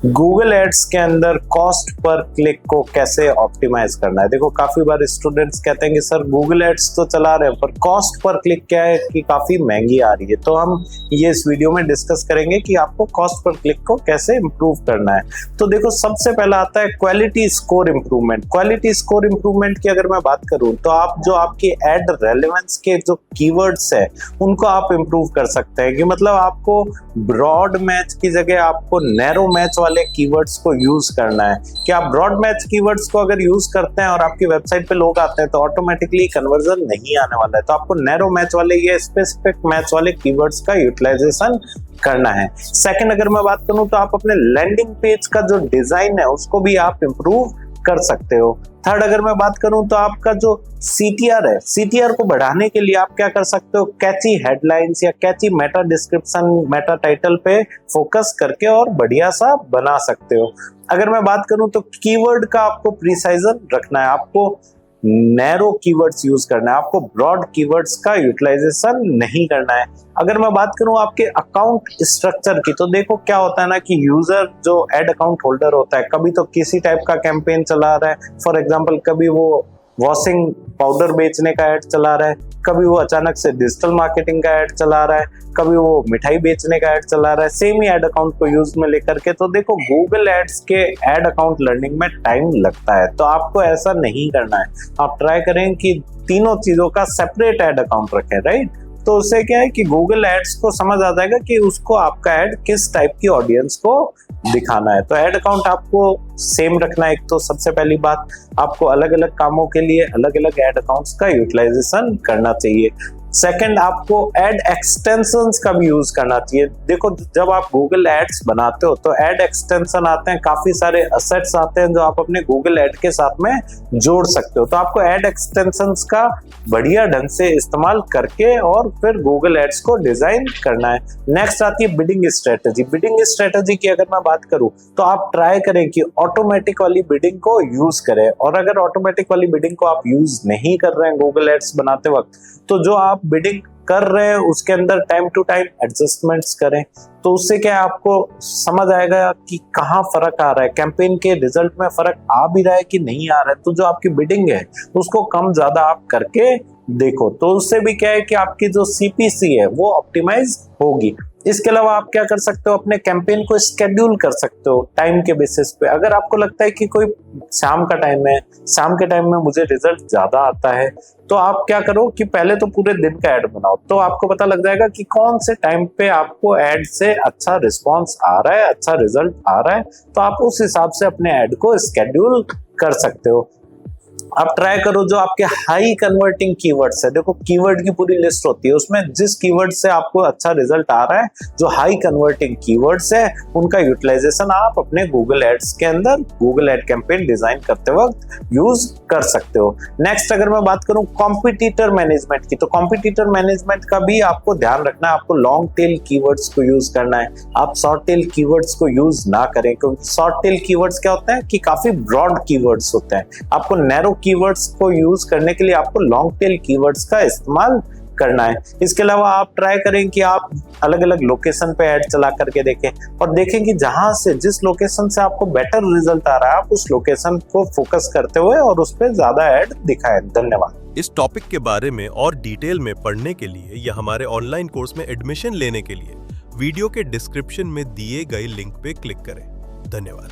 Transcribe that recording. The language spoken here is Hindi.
गूगल एड्स के अंदर कॉस्ट पर क्लिक को कैसे ऑप्टिमाइज करना है। देखो, काफी बार स्टूडेंट्स कहते हैं कि सर गूगल एड्स तो चला रहे हैं पर कॉस्ट पर क्लिक क्या है कि काफी महंगी आ रही है। तो हम ये इस वीडियो में डिस्कस करेंगे कि आपको कॉस्ट पर क्लिक को कैसे इंप्रूव करना है। तो देखो, सबसे पहला आता है quality score improvement. Quality score improvement की अगर मैं बात करूं तो आप जो आपकी एड रेलेवेंस के जो कीवर्ड्स है उनको आप इंप्रूव कर सकते हैं। कि मतलब आपको ब्रॉड मैच की जगह आपको नैरो मैच वाले कीवर्ड्स को यूज करना है। कि आप ब्रॉड मैच कीवर्ड्स को अगर यूज करते हैं और आपकी वेबसाइट पे लोग आते हैं तो ऑटोमेटिकली कन्वर्जन नहीं आने वाला है। तो आपको नैरो मैच वाले ये स्पेसिफिक मैच वाले कीवर्ड्स का यूटिलाइजेशन करना है। सेकंड, अगर मैं बात करूं तो आप अपने लैंडिंग पेज का जो डिजाइन है उसको भी आप इंप्रूव कर सकते हो। थर्ड, अगर मैं बात करूं तो आपका जो CTR है, CTR को बढ़ाने के लिए आप क्या कर सकते हो, कैची हेडलाइंस या कैची मेटा डिस्क्रिप्शन, मेटा टाइटल पे फोकस करके और बढ़िया सा बना सकते हो। अगर मैं बात करूं तो कीवर्ड का आपको प्रिसाइजन रखना है, आपको नैरो कीवर्ड्स यूज करना है, आपको ब्रॉड कीवर्ड्स का यूटिलाइजेशन नहीं करना है। अगर मैं बात करूं आपके अकाउंट स्ट्रक्चर की, तो देखो क्या होता है ना कि यूजर जो एड अकाउंट होल्डर होता है कभी तो किसी टाइप का कैंपेन चला रहा है। फॉर एग्जांपल, कभी वो वॉशिंग पाउडर बेचने का ऐड चला रहा है, कभी वो अचानक से डिजिटल मार्केटिंग का ऐड चला रहा है, कभी वो मिठाई बेचने का ऐड चला रहा है, सेम ही एड अकाउंट को यूज में लेकर के। तो देखो, गूगल एड्स के एड अकाउंट लर्निंग में टाइम लगता है, तो आपको ऐसा नहीं करना है। आप ट्राई करें कि तीनों चीजों का सेपरेट एड अकाउंट रखें, राइट। तो उससे क्या है कि गूगल एड्स को समझ आ जाएगा कि उसको आपका ऐड किस टाइप की ऑडियंस को दिखाना है। तो ऐड अकाउंट आपको सेम रखना है। एक तो सबसे पहली बात, आपको अलग अलग कामों के लिए अलग अलग ऐड अकाउंट्स का यूटिलाइजेशन करना चाहिए। सेकंड, आपको एड एक्सटेंशंस का भी यूज करना चाहिए। देखो, जब आप गूगल एड्स बनाते हो तो एड एक्सटेंशन आते हैं, काफी सारे असेट्स आते हैं जो आप अपने गूगल एड के साथ में जोड़ सकते हो। तो आपको एड एक्सटेंशंस का बढ़िया ढंग से इस्तेमाल करके और फिर गूगल एड्स को डिजाइन करना है। नेक्स्ट आती है बिडिंग स्ट्रेटेजी। बिडिंग स्ट्रेटेजी की अगर मैं बात करूं तो आप ट्राई करें कि ऑटोमेटिक वाली बिडिंग को यूज करें। और अगर ऑटोमेटिक वाली बिडिंग को आप यूज नहीं कर रहे हैं गूगल एड्स बनाते वक्त, तो जो आप बिडिंग कर रहे हैं उसके अंदर टाइम टू टाइम एडजस्टमेंट्स करें। तो उससे क्या है, आपको समझ आएगा कि कहाँ फर्क आ रहा है, कैंपेन के रिजल्ट में फर्क आ भी रहा है कि नहीं आ रहा है। तो जो आपकी बिडिंग है उसको कम ज्यादा आप करके देखो, तो उससे भी क्या है कि आपकी जो CPC है वो ऑप्टिमाइज होगी। इसके अलावा आप क्या कर सकते हो, अपने कैंपेन को स्केड्यूल कर सकते हो टाइम के बेसिस पे। अगर आपको लगता है कि कोई शाम का टाइम है, शाम के टाइम में मुझे रिजल्ट ज्यादा आता है, तो आप क्या करो कि पहले तो पूरे दिन का ऐड बनाओ। तो आपको पता लग जाएगा कि कौन से टाइम पे आपको ऐड से अच्छा रिस्पॉन्स आ रहा है, अच्छा रिजल्ट आ रहा है। तो आप उस हिसाब से अपने ऐड को स्केड्यूल कर सकते हो। आप ट्राई करो जो आपके हाई कन्वर्टिंग कीवर्ड्स है। देखो, कीवर्ड की पूरी लिस्ट होती है, उसमें जिस कीवर्ड से आपको अच्छा रिजल्ट आ रहा है, जो हाई कन्वर्टिंग कीवर्ड्स है उनका यूटिलाइजेशन आप अपने गूगल एड्स के अंदर गूगल एड कैंपेन डिजाइन करते वक्त यूज कर सकते हो। नेक्स्ट, अगर मैं बात करूं कॉम्पिटिटर मैनेजमेंट की, तो कॉम्पिटिटर मैनेजमेंट का भी आपको ध्यान रखना है। आपको लॉन्ग टेल कीवर्ड्स को यूज करना है, आप शॉर्ट टेल कीवर्ड्स को यूज ना करें, क्योंकि शॉर्ट टेल कीवर्ड्स क्या होते हैं कि काफी ब्रॉड कीवर्ड्स होते हैं। आपको नैरो कीवर्ड्स को यूज करने के लिए आपको लॉन्ग टेल कीवर्ड्स का इस्तेमाल करना है। इसके अलावा आप ट्राई करें कि आप अलग अलग लोकेशन पे ऐड चला करके देखें और देखें कि जहां से, जिस लोकेशन से आपको बेटर रिजल्ट आ रहा है, आप उस लोकेशन को फोकस करते हुए और उस पर ज्यादा ऐड दिखाएं। धन्यवाद। इस टॉपिक के बारे में और डिटेल में पढ़ने के लिए या हमारे ऑनलाइन कोर्स में एडमिशन लेने के लिए वीडियो के डिस्क्रिप्शन में दिए गए लिंक पे क्लिक करें। धन्यवाद।